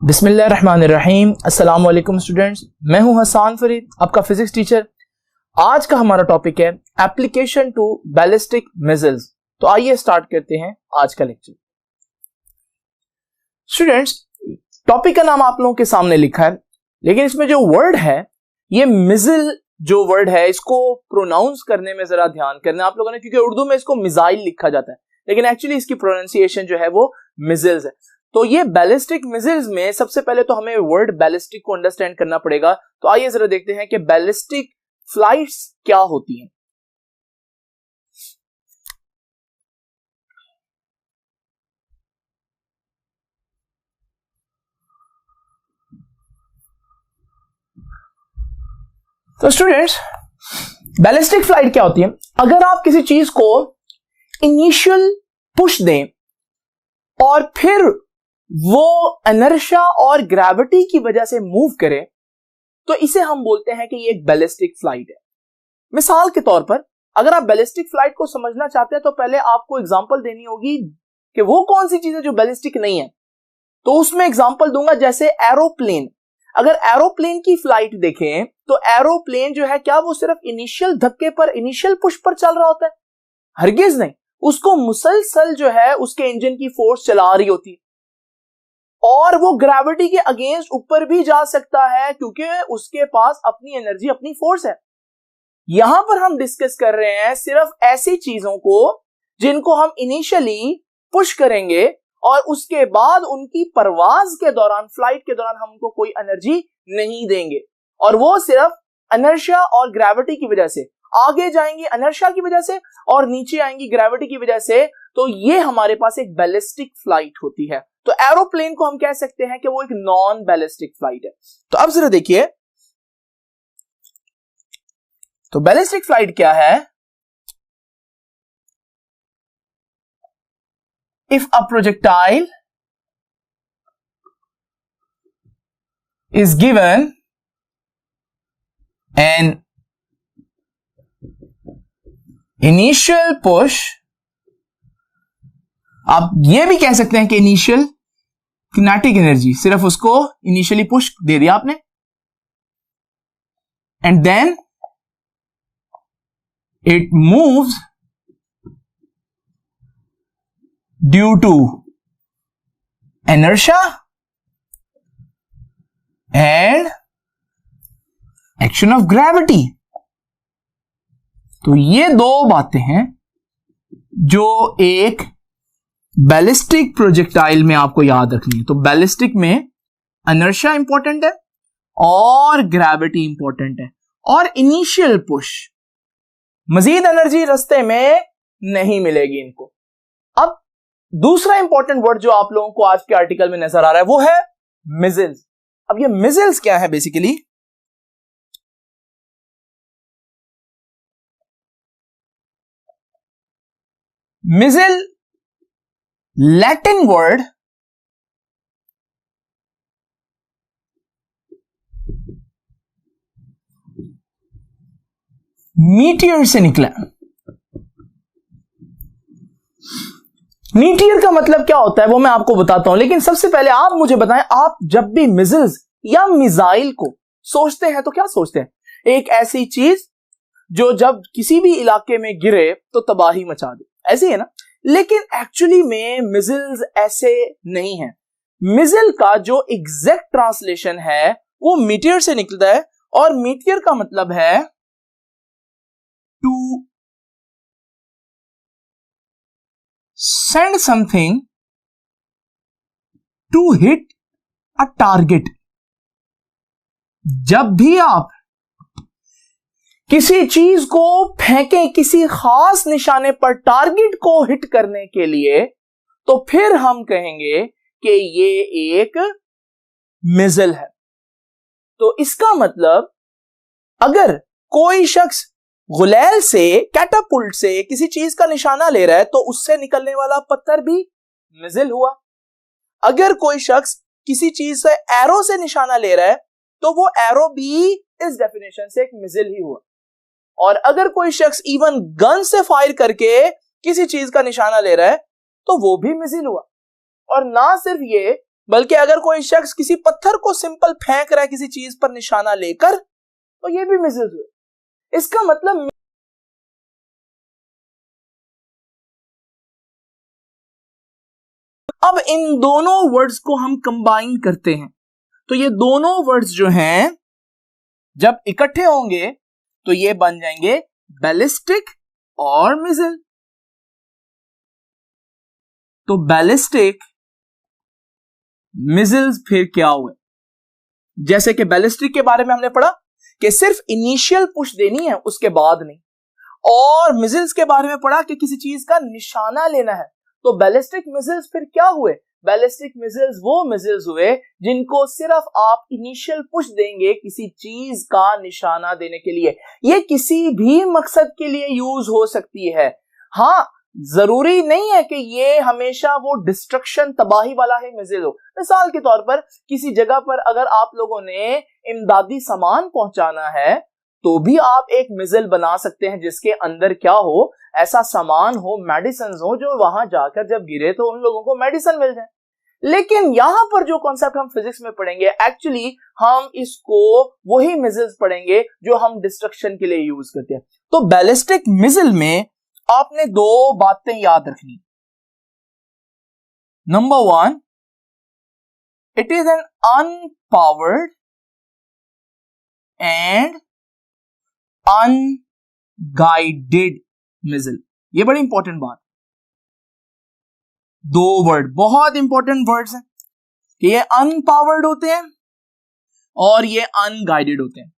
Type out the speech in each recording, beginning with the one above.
बिस्मिल्लाहिर्रहमानिर्रहीम। अस्सलाम वालेकुम स्टूडेंट्स, मैं हूं हसन फरीद, आपका फिजिक्स टीचर। आज का हमारा टॉपिक है एप्लीकेशन टू बैलिस्टिक मिसाइल्स। तो आइए स्टार्ट करते हैं आज का लेक्चर। स्टूडेंट्स, टॉपिक का नाम आप लोगों के सामने लिखा है, लेकिन इसमें जो वर्ड है, ये मिसाइल जो वर्ड है, इसको प्रोनाउंस करने में जरा ध्यान करना आप लोगों ने, क्योंकि उर्दू में इसको मिसाइल लिखा जाता है, लेकिन एक्चुअली इसकी प्रोनाउंसिएशन जो है वो मिसाइल्स है। तो ये बैलिस्टिक मिसाइल्स में सबसे पहले तो हमें वर्ड बैलिस्टिक को अंडरस्टैंड करना पड़ेगा। तो आइए जरा देखते हैं कि बैलिस्टिक फ्लाइट्स क्या होती हैं। तो स्टूडेंट्स, बैलिस्टिक फ्लाइट क्या होती है? अगर आप किसी चीज को इनिशियल पुश दें और फिर वो इनर्शिया और ग्रेविटी की वजह से मूव करे, तो इसे हम बोलते हैं कि ये एक बैलिस्टिक फ्लाइट है। मिसाल के तौर पर, अगर आप बैलिस्टिक फ्लाइट को समझना चाहते हैं तो पहले आपको एग्जांपल देनी होगी कि वो कौन सी चीजें जो बैलिस्टिक नहीं है। तो उसमें एग्जांपल दूंगा, जैसे एरोप्लेन। अगर एरोप्लेन की फ्लाइट देखें तो एरोप्लेन जो है, क्या वो सिर्फ इनिशियल धक्के पर, इनिशियल पुश पर चल रहा होता है? हरगिज नहीं, उसको मुसलसल जो है उसके इंजन की फोर्स चला रही होती है, और वो ग्रेविटी के अगेंस्ट ऊपर भी जा सकता है क्योंकि उसके पास अपनी एनर्जी, अपनी फोर्स है। यहां पर हम डिस्कस कर रहे हैं सिर्फ ऐसी चीजों को जिनको हम इनिशियली पुश करेंगे और उसके बाद उनकी परवाज के दौरान, फ्लाइट के दौरान हम उनको कोई एनर्जी नहीं देंगे, और वो सिर्फ इनर्शिया और ग्रेविटी की वजह से आगे जाएंगी, इनर्शिया की वजह से, और नीचे आएंगी ग्रेविटी की वजह से। तो ये हमारे पास एक बैलिस्टिक फ्लाइट होती है। तो एरोप्लेन को हम कह सकते हैं कि वो एक नॉन बैलिस्टिक फ्लाइट है। तो अब जरा देखिए, तो बैलिस्टिक फ्लाइट क्या है? If a projectile is given an initial push, आप ये भी कह सकते हैं कि इनिशियल किनेटिक एनर्जी, सिर्फ उसको इनिशियली पुश दे दिया आपने, and then it moves due to inertia and action of gravity. तो ये दो बातें हैं जो एक बैलिस्टिक प्रोजेक्टाइल में आपको याद रखनी है। तो बैलिस्टिक में इनर्शिया इंपॉर्टेंट है और ग्रेविटी इंपॉर्टेंट है, और इनिशियल पुश, मजीद एनर्जी रास्ते में नहीं मिलेगी इनको। अब दूसरा इंपॉर्टेंट वर्ड जो आप लोगों को आज के आर्टिकल में नजर आ रहा है वो है मिसाइल्स। अब ये मिसाइल्स क्या है? Basically missile Latin word meteor से निकला। मीटियर का मतलब क्या होता है वो मैं आपको बताता हूं, लेकिन सबसे पहले आप मुझे बताएं, आप जब भी मिसाइल्स या मिसाइल को सोचते हैं तो क्या सोचते हैं? एक ऐसी चीज जो जब किसी भी इलाके में गिरे तो तबाही मचा दे, ऐसी है ना? लेकिन एक्चुअली में मिसाइल्स ऐसे नहीं है। मिसाइल का जो एग्जैक्ट ट्रांसलेशन है वो मीटियर से निकलता है, और मीटियर का मतलब है to send something to hit a target। जब भी आप किसी चीज को फेंकें किसी खास निशाने पर टारगेट को हिट करने के लिए, तो फिर हम कहेंगे कि ये एक मिसाइल है। तो इसका मतलब, अगर कोई शख्स गुलेल से, कैटापुल्ट से किसी चीज का निशाना ले रहा है तो उससे निकलने वाला पत्थर भी मिसाइल हुआ। अगर कोई शख्स किसी चीज से, एरो से निशाना ले रहा है तो वो एरो भी इस डेफिनेशन से एक मिसाइल ही हुआ। और अगर कोई शख्स इवन गन से फायर करके किसी चीज का निशाना ले रहा है तो वो भी मिसाइल हुआ। और ना सिर्फ ये, बल्कि अगर कोई शख्स किसी पत्थर को सिंपल फेंक रहा है किसी चीज पर निशाना लेकर, तो ये भी मिसिल्स हुए। इसका मतलब अब इन दोनों वर्ड्स को हम कंबाइन करते हैं, तो ये दोनों वर्ड्स जो हैं जब इकट्ठे होंगे तो ये बन जाएंगे बैलिस्टिक और मिसिल। तो बैलिस्टिक मिसिल्स फिर क्या हुए? जैसे कि बैलिस्टिक के बारे में हमने पढ़ा कि सिर्फ इनिशियल पुश देनी है, उसके बाद नहीं। और मिसिल्स के बारे में पढ़ा कि किसी चीज का निशाना लेना है। तो बैलिस्टिक मिसिल्स फिर क्या हुए? बैलिस्टिक मिसिल्स वो मिसिल्स हुए जिनको सिर्फ आप इनिशियल पुश देंगे किसी चीज का निशाना देने के लिए। ये किसी भी मकसद के लिए यूज हो सकती है। हाँ, जरूरी नहीं है कि ये हमेशा वो डिस्ट्रक्शन तबाही वाला ही मिसिल हो। मिसाल के तौर पर किसी जगह पर अगर आप लोगों ने इमदादी सामान पहुंचाना है तो भी आप एक मिसिल बना सकते हैं जिसके अंदर क्या हो, ऐसा सामान हो, मेडिसिन हो, जो वहां जाकर जब गिरे तो उन लोगों को मेडिसिन मिल जाए। लेकिन यहां पर जो कॉन्सेप्ट हम फिजिक्स में पढ़ेंगे, एक्चुअली हम इसको वही मिसिल्स पढ़ेंगे जो हम डिस्ट्रक्शन के लिए यूज करते हैं। तो बैलिस्टिक मिसिल में आपने दो बातें याद रखनी। Number one, it is an unpowered and unguided missile. ये बड़ी इंपॉर्टेंट बात। दो वर्ड बहुत इंपॉर्टेंट वर्ड्स हैं कि ये अनपावर्ड होते हैं और ये अनगाइडेड होते हैं।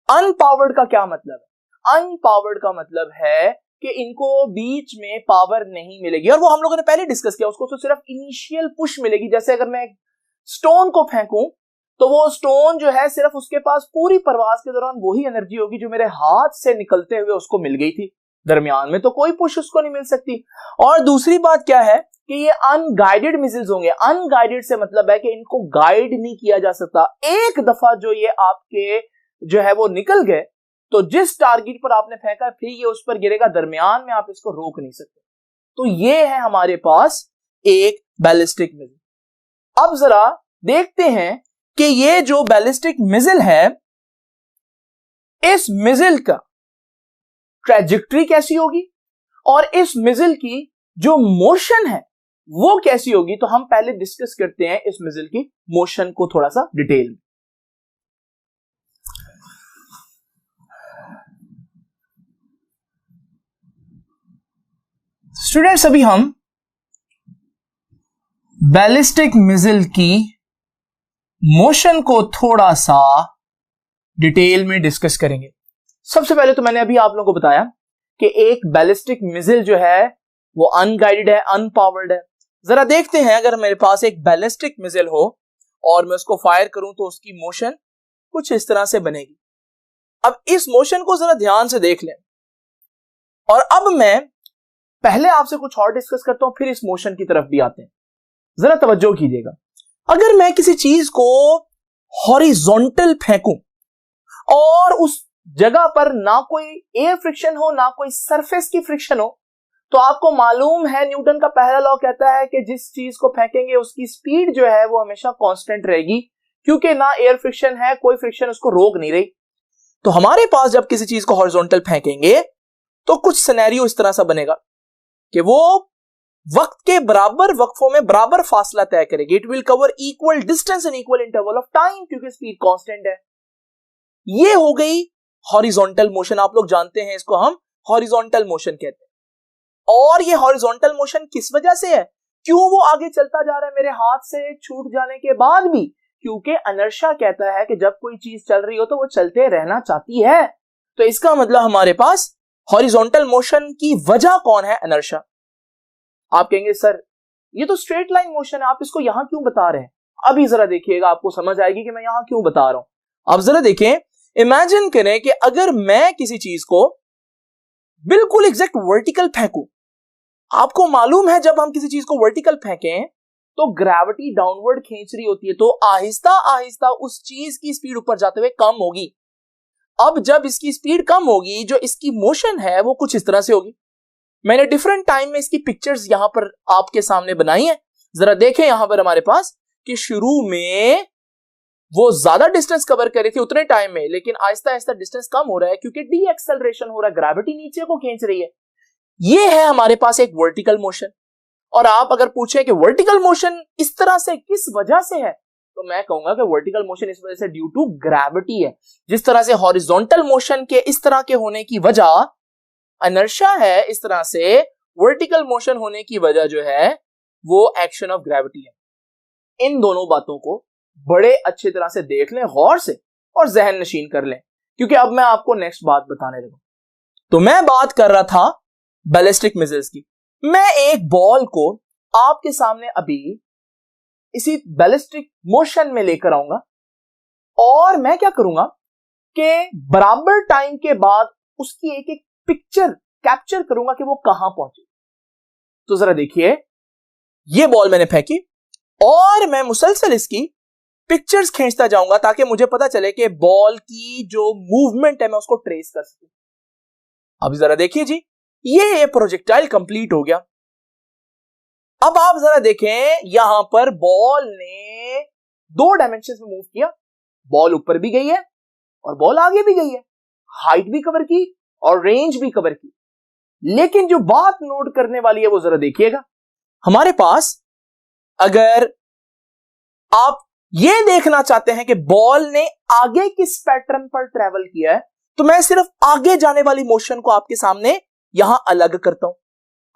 अनपावर्ड का क्या मतलब है? अनपावर्ड का मतलब है कि इनको बीच में पावर नहीं मिलेगी, और वो हम लोगों ने पहले डिस्कस किया। उसको तो सिर्फ इनिशियल पुश मिलेगी। जैसे अगर मैं एक स्टोन को फेंकूं तो वो स्टोन जो है सिर्फ उसके पास पूरी प्रवास के दौरान वही एनर्जी होगी जो मेरे हाथ से निकलते हुए उसको मिल गई थी। दरमियान में तो कोई पुश उसको नहीं मिल सकती। और दूसरी बात क्या है कि ये अनगाइडेड मिसिल्स होंगे। अनगाइडेड से मतलब है कि इनको गाइड नहीं किया जा सकता। एक दफा जो ये आपके जो है वो निकल गए तो जिस टारगेट पर आपने फेंका फिर ये उस पर गिरेगा, दरमियान में आप इसको रोक नहीं सकते। तो ये है हमारे पास एक बैलिस्टिक मिसिल। अब जरा देखते हैं कि ये जो बैलिस्टिक मिसिल है, इस मिसिल का ट्रैजेक्टरी कैसी होगी और इस मिसिल की जो मोशन है वो कैसी होगी। तो हम पहले डिस्कस करते हैं इस मिसिल की मोशन को थोड़ा सा डिटेल में। स्टूडेंट्स, अभी हम बैलिस्टिक मिसिल की मोशन को थोड़ा सा डिटेल में डिस्कस करेंगे। सबसे पहले तो मैंने अभी आप लोगों को बताया कि एक बैलिस्टिक मिसिल जो है वो अनगाइडेड है, अनपावर्ड है। जरा देखते हैं, अगर मेरे पास एक बैलिस्टिक मिसिल हो और मैं उसको फायर करूं तो उसकी मोशन कुछ इस तरह से बनेगी। अब इस मोशन को जरा ध्यान से देख लें, और अब मैं पहले आपसे कुछ और डिस्कस करता हूं, फिर इस मोशन की तरफ भी आते हैं। जरा तवज्जो कीजिएगा। अगर मैं किसी चीज को हॉरिजॉन्टल फेंकूं और उस जगह पर ना कोई एयर फ्रिक्शन हो ना कोई सरफेस की फ्रिक्शन हो, तो आपको मालूम है न्यूटन का पहला लॉ कहता है कि जिस चीज को फेंकेंगे उसकी स्पीड जो है वो हमेशा कांस्टेंट रहेगी, क्योंकि ना एयर फ्रिक्शन है, कोई फ्रिक्शन उसको रोक नहीं रही। तो हमारे पास जब किसी चीज को हॉरिजॉन्टल फेंकेंगे तो कुछ सिनेरियो इस तरह सा बनेगा कि वो वक्त के बराबर वक्फों में बराबर फासला तय करेगी। It will cover equal distance in equal interval of time, क्योंकि स्पीड कांस्टेंट है। ये हो गई हॉरिजॉन्टल मोशन। आप लोग जानते हैं इसको हम हॉरिजॉन्टल मोशन कहते हैं। और ये हॉरिजॉन्टल मोशन किस वजह से है? क्यों वो आगे चलता जा रहा है मेरे हाथ से छूट जाने के बाद भी? क्योंकि इनर्शिया कहता है कि जब कोई चीज चल रही हो तो वो चलते रहना चाहती है। तो इसका मतलब हमारे पास हॉरिजॉन्टल मोशन की वजह कौन है? इनर्शिया। आप कहेंगे सर ये तो स्ट्रेट लाइन मोशन है, आप इसको यहां क्यों बता रहे हैं? अभी जरा देखिएगा, आपको समझ आएगी कि मैं यहां क्यों बता रहा हूं। अब जरा देखें, इमेजिन करें कि अगर मैं किसी चीज को बिल्कुल एग्जैक्ट वर्टिकल फेंकूं। आपको मालूम है जब हम किसी चीज को वर्टिकल फेंकें तो ग्रेविटी डाउनवर्ड खींच रही होती है, तो आहिस्ता आहिस्ता उस चीज की स्पीड ऊपर जाते हुए कम होगी। अब जब इसकी स्पीड कम होगी, जो इसकी मोशन है वो कुछ इस तरह से होगी। मैंने डिफरेंट टाइम में इसकी पिक्चर्स यहां पर आपके सामने बनाई है। जरा देखें, यहां पर हमारे पास कि शुरू में वो ज्यादा डिस्टेंस कवर कर रही थी उतने टाइम में, लेकिन आहिस्ता आहिस्ता डिस्टेंस कम हो रहा है क्योंकि डी एक्सेलरेशन हो रहा है, ग्रेविटी नीचे को खींच रही है। ये है हमारे पास एक वर्टिकल मोशन। और आप अगर पूछे कि वर्टिकल मोशन इस तरह से किस वजह से है, तो मैं कहूंगा कि वर्टिकल मोशन इस वजह से ड्यू टू ग्रेविटी है। जिस तरह से हॉरिजॉन्टल मोशन के इस तरह के होने की वजह इनर्शिया है, इस तरह से वर्टिकल मोशन होने की वजह जो है वो एक्शन ऑफ ग्रेविटी है। इन दोनों बातों को बड़े अच्छी तरह से देख लें गौर से और जहन नशीन कर लें, क्योंकि अब मैं आपको नेक्स्ट बात बताने लगा। तो मैं बात कर रहा था बैलिस्टिक मिसाइल्स की। मैं एक बॉल को आपके सामने अभी इसी बैलिस्टिक मोशन में लेकर आऊंगा और मैं क्या करूंगा कि बराबर टाइम के बाद उसकी एक एक पिक्चर कैप्चर करूंगा कि वो कहां पहुंची। तो जरा देखिए, ये बॉल मैंने फेंकी और मैं मुसलसल इसकी पिक्चर्स खींचता जाऊंगा ताकि मुझे पता चले कि बॉल की जो मूवमेंट है मैं उसको ट्रेस कर सकूं। अब जरा देखिए जी, ये प्रोजेक्टाइल कंप्लीट हो गया। अब आप जरा देखें, यहां पर बॉल ने 2 डायमेंशन में मूव किया। बॉल ऊपर भी गई है और बॉल आगे भी गई है, हाइट भी कवर की और रेंज भी कवर की। लेकिन जो बात नोट करने वाली है वो जरा देखिएगा, हमारे पास अगर आप ये देखना चाहते हैं कि बॉल ने आगे किस पैटर्न पर ट्रेवल किया है, तो मैं सिर्फ आगे जाने वाली मोशन को आपके सामने यहां अलग करता हूं।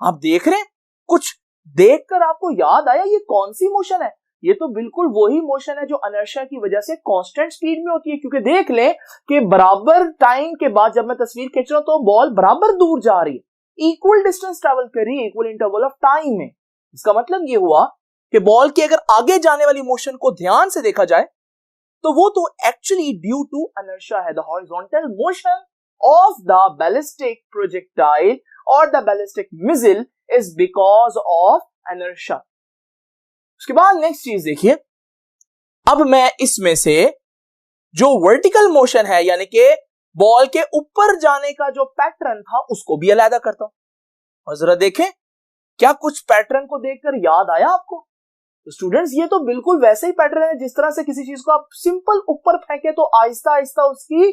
आप देख रहे हैं, कुछ देखकर आपको याद आया ये कौन सी मोशन है? ये तो बिल्कुल वही मोशन है जो इनर्शिया की वजह से कांस्टेंट स्पीड में होती है। क्योंकि देख ले कि बराबर टाइम के बाद जब मैं तस्वीर खींच रहा हूं तो बॉल बराबर दूर जा रही है, इक्वल डिस्टेंस ट्रेवल कर रही है इक्वल इंटरवल ऑफ टाइम में। इसका मतलब ये हुआ कि बॉल की अगर आगे जाने वाली मोशन को ध्यान से देखा जाए तो वो तो एक्चुअली ड्यू टू इनर्शिया है। The horizontal motion of the ballistic projectile और the ballistic missile is because of inertia. उसके बाद नेक्स्ट चीज देखिए, अब मैं इसमें से जो वर्टिकल मोशन है यानी कि बॉल के ऊपर जाने का जो पैटर्न था उसको भी अलग करता हूं। और जरा देखें, क्या कुछ पैटर्न को देखकर याद आया आपको? तो स्टूडेंट्स, ये तो बिल्कुल वैसे ही पैटर्न है जिस तरह से किसी चीज को आप सिंपल ऊपर फेंके तो आहिस्ता आहिस्ता उसकी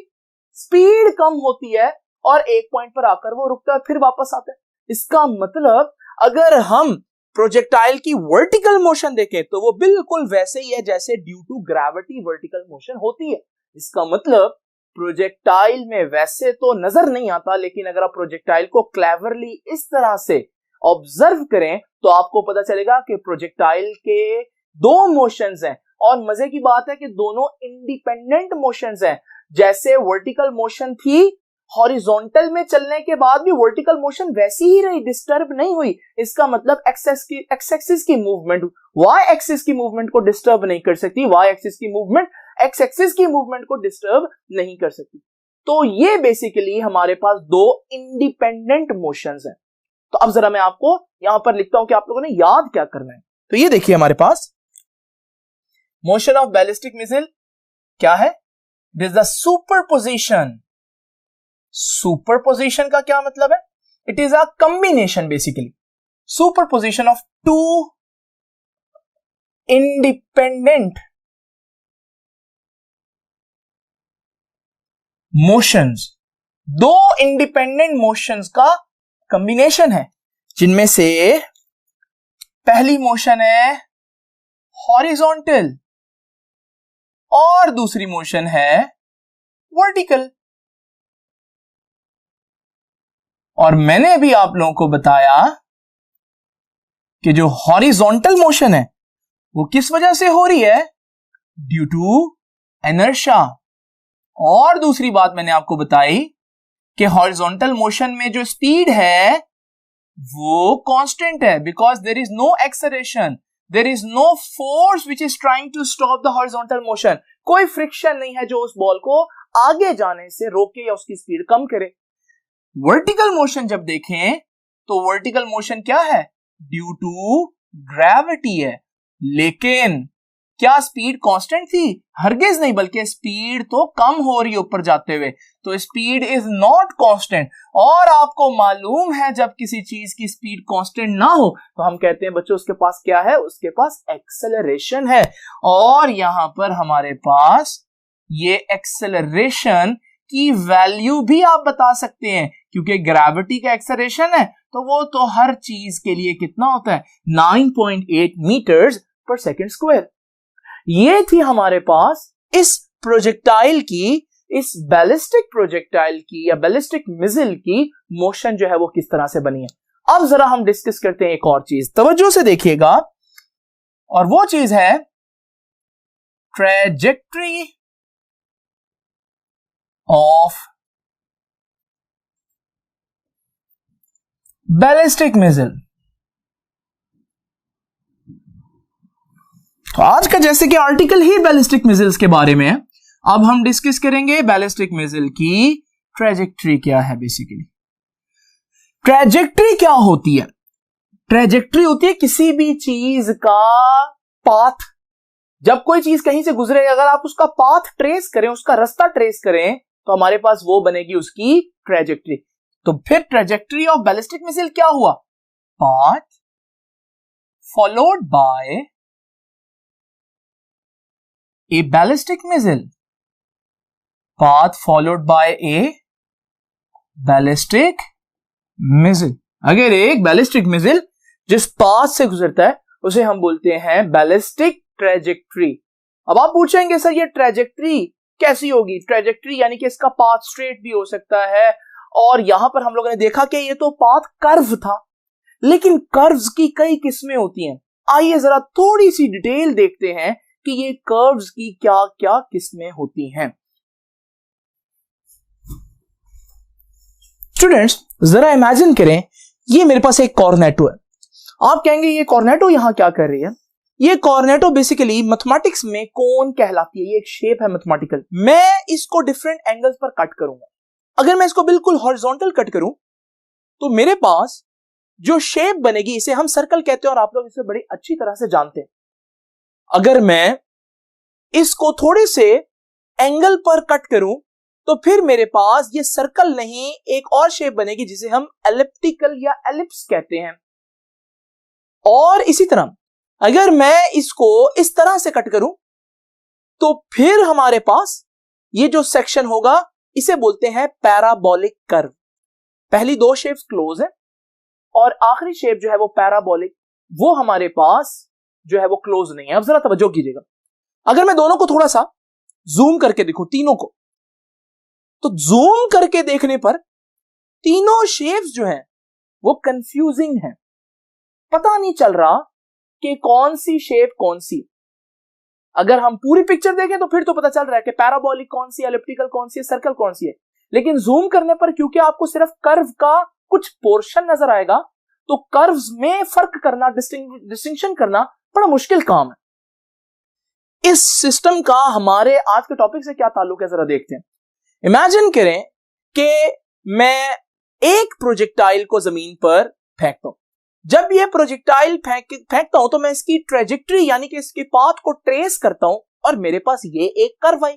स्पीड कम होती है और एक पॉइंट पर आकर वो रुकता है फिर वापस आता है। इसका मतलब अगर हम प्रोजेक्टाइल की वर्टिकल मोशन देखें तो वो बिल्कुल वैसे ही है जैसे due to gravity vertical motion होती है। इसका मतलब प्रोजेक्टाइल में वैसे तो नजर नहीं आता, लेकिन अगर आप प्रोजेक्टाइल को क्लेवरली इस तरह से ऑब्जर्व करें तो आपको पता चलेगा कि प्रोजेक्टाइल के 2 मोशंस हैं। और मजे की बात है कि दोनों इंडिपेंडेंट मोशंस हैं। जैसे वर्टिकल मोशन थी, हॉरिजॉन्टल में चलने के बाद भी वर्टिकल मोशन वैसी ही रही, डिस्टर्ब नहीं हुई। इसका मतलब एक्स एक्सिस की मूवमेंट वाई एक्सिस की मूवमेंट को डिस्टर्ब नहीं कर सकती, वाई एक्सिस की मूवमेंट एक्स एक्सिस की मूवमेंट को डिस्टर्ब नहीं कर सकती। तो ये बेसिकली हमारे पास 2 इंडिपेंडेंट मोशंस हैं। तो अब जरा मैं आपको यहां पर लिखता हूं कि आप लोगों ने याद क्या करना है। तो ये देखिए, हमारे पास मोशन ऑफ बैलिस्टिक मिसाइल क्या है? It is the superposition. Superposition का क्या मतलब है? It is a combination, basically superposition of 2 independent motions. 2 independent motions का कॉम्बिनेशन है, जिनमें से पहली मोशन है हॉरिजॉन्टल और दूसरी मोशन है वर्टिकल। और मैंने अभी आप लोगों को बताया कि जो हॉरिजॉन्टल मोशन है वो किस वजह से हो रही है? Due to inertia. और दूसरी बात मैंने आपको बताई कि हॉरिजॉन्टल मोशन में जो स्पीड है वो कांस्टेंट है, because there is no acceleration, there is no force which is trying to stop the horizontal motion. कोई फ्रिक्शन नहीं है जो उस बॉल को आगे जाने से रोके या उसकी स्पीड कम करे। वर्टिकल मोशन जब देखें तो वर्टिकल मोशन क्या है? ड्यू टू ग्रेविटी है। लेकिन क्या स्पीड कांस्टेंट थी? हरगिज नहीं, बल्कि स्पीड तो कम हो रही है ऊपर जाते हुए, तो स्पीड इज नॉट कांस्टेंट। और आपको मालूम है जब किसी चीज की स्पीड कांस्टेंट ना हो तो हम कहते हैं बच्चों उसके पास क्या है? उसके पास एक्सेलरेशन है। और यहां पर हमारे पास ये एक्सेलरेशन की वैल्यू भी आप बता सकते हैं, क्योंकि ग्रेविटी का एक्सेलरेशन है तो वो तो हर चीज के लिए कितना होता है? 9.8 मीटर्स पर सेकंड स्क्वायर। ये थी हमारे पास इस प्रोजेक्टाइल की, इस बैलिस्टिक प्रोजेक्टाइल की या बैलिस्टिक मिसाइल की मोशन जो है वो किस तरह से बनी है। अब जरा हम डिस्कस करते हैं एक और चीज, तवज्जो से देखिएगा, और वो चीज है ट्रेजेक्ट्री ऑफ बैलिस्टिक मिसाइल। तो आज का जैसे कि आर्टिकल ही बैलिस्टिक मिसाइल्स के बारे में है, अब हम डिस्कस करेंगे बैलिस्टिक मिसाइल की ट्रेजेक्ट्री क्या है। बेसिकली ट्रेजेक्ट्री क्या होती है? ट्रेजेक्ट्री होती है किसी भी चीज का पाथ। जब कोई चीज कहीं से गुजरे, अगर आप उसका पाथ ट्रेस करें, उसका रास्ता ट्रेस करें, तो हमारे पास वो बनेगी उसकी ट्रेजेक्ट्री। तो फिर ट्रेजेक्ट्री ऑफ बैलिस्टिक मिसाइल क्या हुआ? Path followed by A ballistic missile, path followed by a ballistic missile। अगर एक बैलिस्टिक मिसाइल जिस पाथ से गुजरता है उसे हम बोलते हैं बैलिस्टिक ट्रेजेक्ट्री। अब आप पूछेंगे सर ये ट्रेजेक्ट्री कैसी होगी? ट्रेजेक्ट्री यानी कि इसका पाथ स्ट्रेट भी हो सकता है, और यहां पर हम लोगों ने देखा कि ये तो पाथ कर्व था, लेकिन कर्व्स की कई किस्में होती हैं। आइए जरा थोड़ी सी डिटेल देखते हैं कि ये कर्व्स की क्या क्या किस्में होती हैं। स्टूडेंट्स जरा इमेजिन करें, ये मेरे पास एक कॉर्नेटो है। आप कहेंगे ये कॉर्नेटो यहां क्या कर रही है? ये कॉर्नेटो बेसिकली मैथमेटिक्स में कोन कहलाती है। ये एक शेप है मैथमेटिकल। मैं इसको डिफरेंट एंगल्स पर कट करूंगा। अगर मैं इसको बिल्कुल हॉरिजॉन्टल कट करूं तो मेरे पास जो शेप बनेगी इसे हम सर्कल कहते हैं, और आप लोग इसे बड़ी अच्छी तरह से जानते हैं। अगर मैं इसको थोड़े से एंगल पर कट करूं तो फिर मेरे पास ये सर्कल नहीं एक और शेप बनेगी जिसे हम एलिप्टिकल या एलिप्स कहते हैं। और इसी तरह अगर मैं इसको इस तरह से कट करूं तो फिर हमारे पास ये जो सेक्शन होगा इसे बोलते हैं पैराबोलिक कर्व। पहली दो शेप्स क्लोज है और आखिरी शेप जो है वो पैराबोलिक, वो हमारे पास जो है वो क्लोज नहीं है। अब जरा तवज्जो कीजिएगा, अगर मैं दोनों को थोड़ा सा जूम करके देखूं, तीनों को, तो जूम करके देखने पर तीनों शेप्स जो हैं वो कंफ्यूजिंग हैं। पता नहीं चल रहा कि कौन सी शेप कौन सी। अगर हम पूरी पिक्चर देखें तो फिर तो पता चल रहा है कि पैराबोलिक कौन सी, एलिप्टिकल कौन सी है, सर्कल कौन सी है। लेकिन जूम करने पर क्योंकि आपको सिर्फ कर्व का कुछ पोर्शन नजर आएगा, तो कर्व्स में फर्क करना, डिस्टिंक्शन करना बड़ा मुश्किल काम है। इस सिस्टम का हमारे आज के टॉपिक से क्या ताल्लुक है, जरा देखते हैं। इमेजिन करें कि मैं एक प्रोजेक्टाइल को जमीन पर फेंकता हूं। जब ये प्रोजेक्टाइल फेंकता हूं तो मैं इसकी ट्रेजेक्ट्री यानी कि इसके पाथ को ट्रेस करता हूं और मेरे पास ये एक कर्व आई।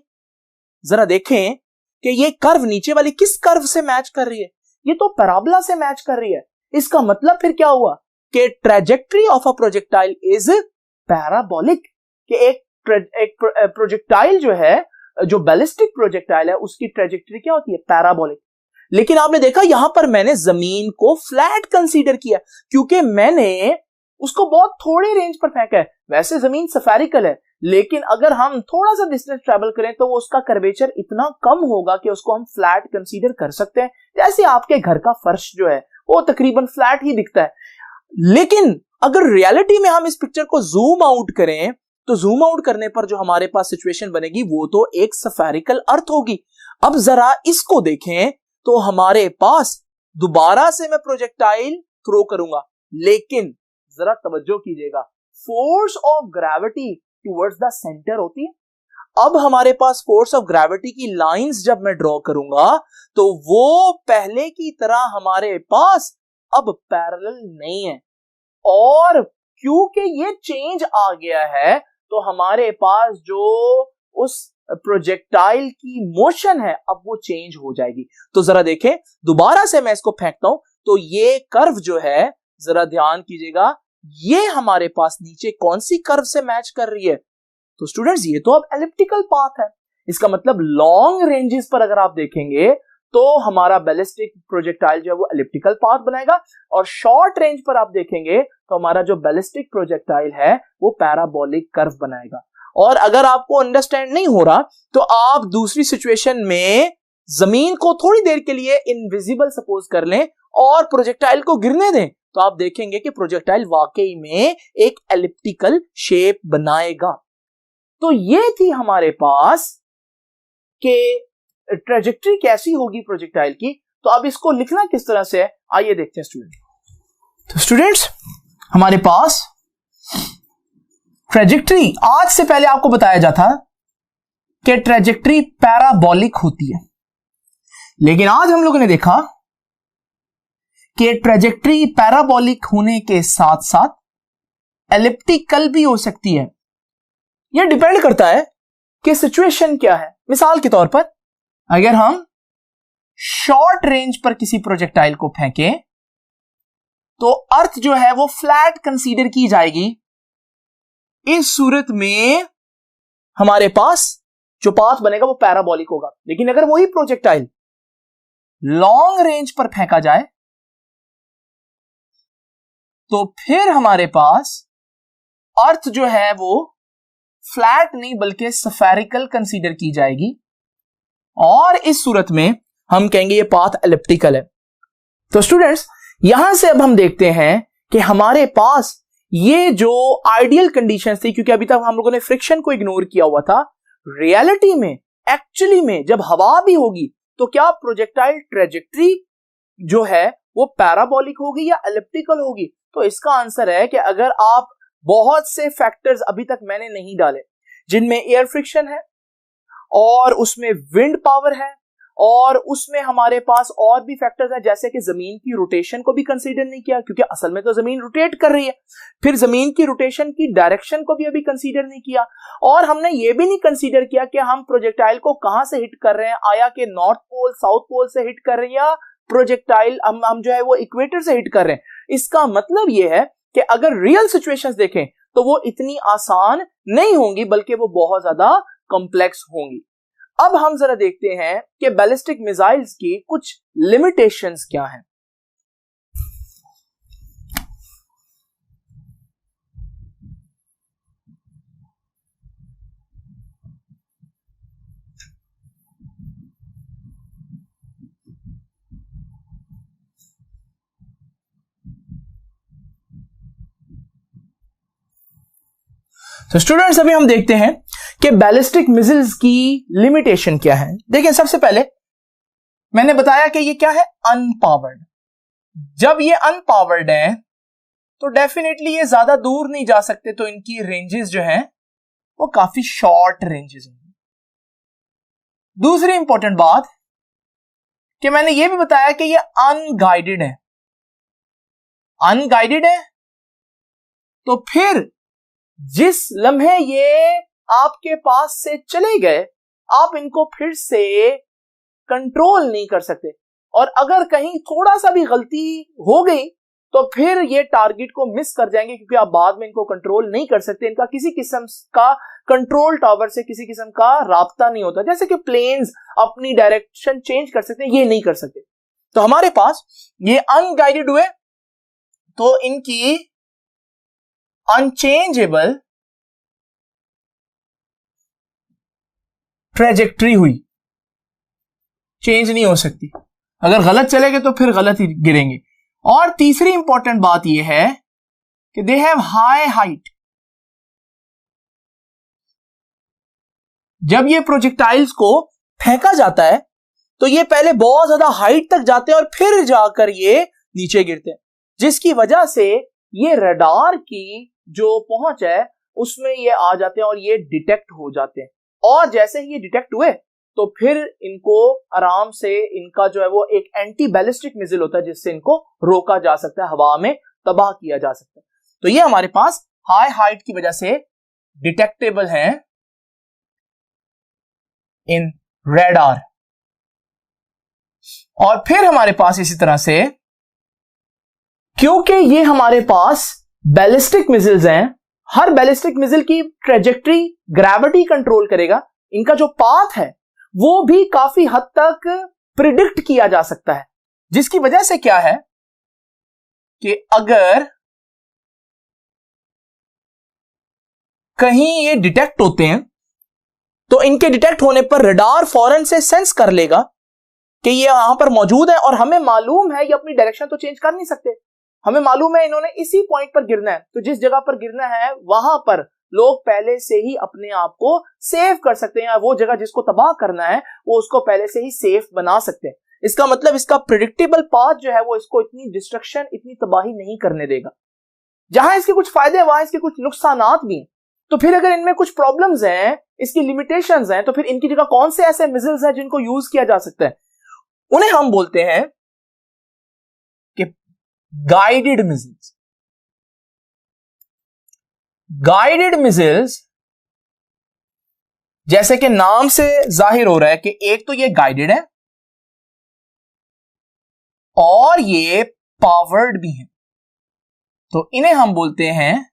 जरा देखें कि ये कर्व नीचे वाली किस कर्व से मैच कर रही है? ये तो पैराबोला से मैच कर रही है। इसका मतलब फिर क्या हुआ कि trajectory of a projectile is parabolic. कि एक प्रोजेक्टाइल जो है, जो बैलिस्टिक प्रोजेक्टाइल है, उसकी ट्रेजेक्ट्री क्या होती है? पैराबोलिक। लेकिन आपने देखा यहां पर मैंने जमीन को फ्लैट कंसीडर किया क्योंकि मैंने उसको बहुत थोड़ी रेंज पर फेंका है। वैसे जमीन स्फेरिकल है, लेकिन अगर हम थोड़ा सा डिस्टेंस ट्रेवल करें तो वो उसका कर्वेचर इतना कम होगा कि उसको हम फ्लैट कंसीडर कर सकते हैं। जैसे आपके घर का फर्श जो है वो तकरीबन फ्लैट ही दिखता है। लेकिन अगर रियलिटी में हम इस पिक्चर को जूम आउट करें तो जूम आउट करने पर जो हमारे पास सिचुएशन बनेगी वो तो एक स्फेरिकल अर्थ होगी। अब जरा इसको देखें तो हमारे पास दोबारा से मैं प्रोजेक्टाइल थ्रो करूंगा, लेकिन जरा तवज्जो कीजिएगा, force of gravity towards the centre होती है। अब हमारे पास फोर्स ऑफ ग्रेविटी की लाइंस जब मैं ड्रॉ करूंगा तो वो पहले की तरह हमारे पास अब पैरेलल नहीं है। और क्योंकि ये चेंज आ गया है तो हमारे पास जो उस प्रोजेक्टाइल की मोशन है अब वो चेंज हो जाएगी। तो जरा देखें, दोबारा से मैं इसको फेंकता हूं तो ये कर्व जो है, जरा ध्यान कीजिएगा, ये हमारे पास नीचे कौन सी कर्व से मैच कर रही है? तो स्टूडेंट्स ये तो अब एलिप्टिकल पाथ है। इसका मतलब लॉन्ग रेंजेस पर अगर आप देखेंगे तो हमारा बैलिस्टिक प्रोजेक्टाइल जो है वो एलिप्टिकल पाथ बनाएगा, और शॉर्ट रेंज पर आप देखेंगे तो हमारा जो बैलिस्टिक प्रोजेक्टाइल है वो पैराबोलिक कर्व बनाएगा। और अगर आपको अंडरस्टैंड नहीं हो रहा तो आप दूसरी सिचुएशन में जमीन को थोड़ी देर के लिए इनविजिबल सपोज कर लें और प्रोजेक्टाइल को गिरने दें, तो आप देखेंगे कि प्रोजेक्टाइल वाकई में एक एलिप्टिकल शेप बनाएगा। तो ये थी हमारे पास कि ट्रेजेक्टरी कैसी होगी प्रोजेक्टाइल की। तो अब इसको लिखना किस तरह से है, आइए देखते हैं स्टूडेंट। तो स्टूडेंट्स हमारे पास ट्रेजेक्टरी, आज से पहले आपको बताया जाता कि ट्रेजेक्टरी पैराबोलिक होती है, लेकिन आज हम लोगों ने देखा कि ट्रेजेक्टरी पैराबोलिक होने के साथ साथ एलिप्टिकल भी हो सकती है। यह डिपेंड करता है कि सिचुएशन क्या है। मिसाल के तौर पर अगर हम शॉर्ट रेंज पर किसी प्रोजेक्टाइल को फेंकें तो अर्थ जो है वो फ्लैट कंसीडर की जाएगी। इस सूरत में हमारे पास जो पाथ बनेगा वो पैराबोलिक होगा। लेकिन अगर वही प्रोजेक्टाइल लॉन्ग रेंज पर फेंका जाए तो फिर हमारे पास अर्थ जो है वो फ्लैट नहीं बल्कि स्फेरिकल कंसीडर की जाएगी, और इस सूरत में हम कहेंगे ये पाथ एलिप्टिकल है। तो स्टूडेंट्स यहां से अब हम देखते हैं कि हमारे पास ये जो आइडियल कंडीशंस थी, क्योंकि अभी तक हम लोगों ने फ्रिक्शन को इग्नोर किया हुआ था, रियलिटी में एक्चुअली में जब हवा भी होगी तो क्या प्रोजेक्टाइल ट्रेजेक्टरी जो है वो पैराबोलिक होगी या एलिप्टिकल होगी? तो इसका आंसर है कि अगर आप बहुत से फैक्टर्स अभी तक मैंने नहीं डाले जिनमें एयर फ्रिक्शन है और उसमें विंड पावर है और उसमें हमारे पास और भी फैक्टर्स हैं, जैसे कि जमीन की रोटेशन को भी कंसीडर नहीं किया क्योंकि असल में तो जमीन रोटेट कर रही है, फिर जमीन की रोटेशन की डायरेक्शन को भी अभी कंसीडर नहीं किया, और हमने ये भी नहीं कंसीडर किया कि हम प्रोजेक्टाइल को कहां से हिट कर रहे हैं, आया कि नॉर्थ पोल साउथ पोल से हिट कर रहे हैं या प्रोजेक्टाइल हम जो है वो इक्वेटर से हिट कर रहे हैं। इसका मतलब ये है कि अगर रियल सिचुएशंस देखें तो वो इतनी आसान नहीं होंगी बल्कि वो बहुत ज्यादा कॉम्प्लेक्स होंगी। अब हम जरा देखते हैं कि बैलिस्टिक मिसाइल्स की कुछ लिमिटेशंस क्या हैं। तो स्टूडेंट्स अभी हम देखते हैं कि बैलिस्टिक मिसाइल्स की लिमिटेशन क्या है। देखिए सबसे पहले मैंने बताया कि ये क्या है, अनपावर्ड। जब ये अनपावर्ड है तो डेफिनेटली ये ज्यादा दूर नहीं जा सकते, तो इनकी रेंजेस जो हैं वो काफी शॉर्ट रेंजेस होंगी। दूसरी इंपॉर्टेंट बात कि मैंने ये भी बताया कि ये अनगाइडेड है। अनगाइडेड है तो फिर जिस लम्हे ये आपके पास से चले गए आप इनको फिर से कंट्रोल नहीं कर सकते, और अगर कहीं थोड़ा सा भी गलती हो गई तो फिर ये टारगेट को मिस कर जाएंगे क्योंकि आप बाद में इनको कंट्रोल नहीं कर सकते। इनका किसी किस्म का कंट्रोल टावर से किसी किस्म का राब्ता नहीं होता। जैसे कि प्लेन्स अपनी डायरेक्शन चेंज कर सकते हैं, ये नहीं कर सकते। तो हमारे पास ये अनगाइडेड हुए तो इनकी अनचेंजेबल ट्रेजेक्टरी हुई, चेंज नहीं हो सकती। अगर गलत चले गए तो फिर गलत ही गिरेंगे। और तीसरी इंपॉर्टेंट बात यह है कि दे हैव हाई हाइट। जब ये प्रोजेक्टाइल्स को फेंका जाता है तो ये पहले बहुत ज्यादा हाइट तक जाते हैं और फिर जाकर ये नीचे गिरते हैं, जिसकी वजह से ये रडार की जो पहुंच है उसमें ये आ जाते हैं और ये डिटेक्ट हो जाते हैं। और जैसे ही ये डिटेक्ट हुए तो फिर इनको आराम से, इनका जो है वो एक एंटी बैलिस्टिक मिसाइल होता है जिससे इनको रोका जा सकता है, हवा में तबाह किया जा सकता है। तो ये हमारे पास हाई हाइट की वजह से डिटेक्टेबल हैं इन रेडार। और फिर हमारे पास इसी तरह से, क्योंकि ये हमारे पास बैलिस्टिक मिसाइल्स हैं, हर बैलिस्टिक मिसाइल की ट्रेजेक्ट्री ग्रेविटी कंट्रोल करेगा, इनका जो पाथ है वो भी काफी हद तक प्रिडिक्ट किया जा सकता है, जिसकी वजह से क्या है कि अगर कहीं ये डिटेक्ट होते हैं तो इनके डिटेक्ट होने पर रडार फौरन से सेंस कर लेगा कि ये यहां पर मौजूद है, और हमें मालूम है ये अपनी डायरेक्शन तो चेंज कर नहीं सकते, हमें मालूम है इन्होंने इसी पॉइंट पर गिरना है, तो जिस जगह पर गिरना है वहां पर लोग पहले से ही अपने आप को सेव कर सकते हैं, वो जगह जिसको तबाह करना है वो उसको पहले से ही सेफ बना सकते हैं। इसका मतलब इसका प्रिडिक्टेबल पाथ जो है वो इसको इतनी डिस्ट्रक्शन, इतनी तबाही नहीं करने देगा। जहां इसके कुछ फायदे हैं वहां इसके कुछ नुकसानात भी हैं। तो फिर अगर इनमें कुछ प्रॉब्लम्स हैं, इसकी लिमिटेशंस हैं, तो फिर इनकी जगह कौन से ऐसे मिसाइल्स हैं जिनको यूज किया जा सकता है? उन्हें हम बोलते हैं कि गाइडेड मिसाइल्स। गाइडेड मिसाइल्स, जैसे कि नाम से जाहिर हो रहा है कि एक तो ये गाइडेड है और ये पावर्ड भी है, तो इन्हें हम बोलते हैं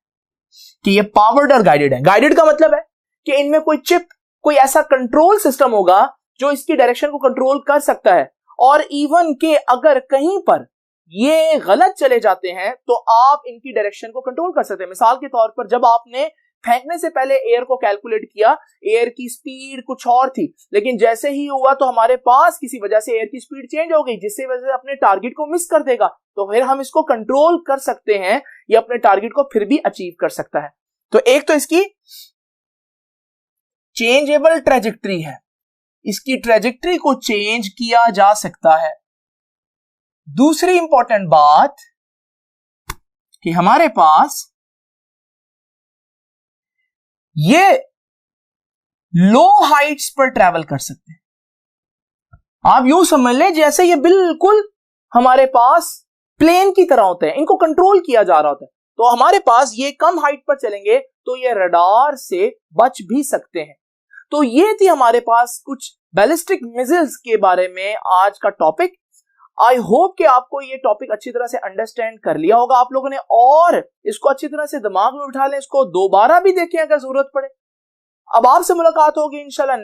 कि ये पावर्ड और गाइडेड है। गाइडेड का मतलब है कि इनमें कोई चिप, कोई ऐसा कंट्रोल सिस्टम होगा जो इसकी डायरेक्शन को कंट्रोल कर सकता है, और इवन के अगर कहीं पर ये गलत चले जाते हैं तो आप इनकी डायरेक्शन को कंट्रोल कर सकते हैं। मिसाल के तौर पर जब आपने फेंकने से पहले एयर को कैलकुलेट किया, एयर की स्पीड कुछ और थी, लेकिन जैसे ही हुआ तो हमारे पास किसी वजह से एयर की स्पीड चेंज हो गई, जिससे वजह से अपने टारगेट को मिस कर देगा, तो फिर हम इसको कंट्रोल कर सकते हैं, ये अपने टारगेट को फिर भी अचीव कर सकता है। तो एक तो इसकी चेंजेबल ट्रेजेक्ट्री है, इसकी ट्रेजेक्ट्री को चेंज किया जा सकता है। दूसरी इंपॉर्टेंट बात कि हमारे पास ये लो हाइट्स पर ट्रैवल कर सकते हैं। आप यूं समझ लें जैसे ये बिल्कुल हमारे पास प्लेन की तरह होते हैं, इनको कंट्रोल किया जा रहा होता है, तो हमारे पास ये कम हाइट पर चलेंगे तो ये रडार से बच भी सकते हैं। तो ये थी हमारे पास कुछ बैलिस्टिक मिसाइल्स के बारे में आज का टॉपिक। आई होप कि आपको ये टॉपिक अच्छी तरह से अंडरस्टैंड कर लिया होगा आप लोगों ने, और इसको अच्छी तरह से दिमाग में उठा लें, इसको दोबारा भी देखें अगर जरूरत पड़े। अब आपसे मुलाकात होगी इंशाल्लाह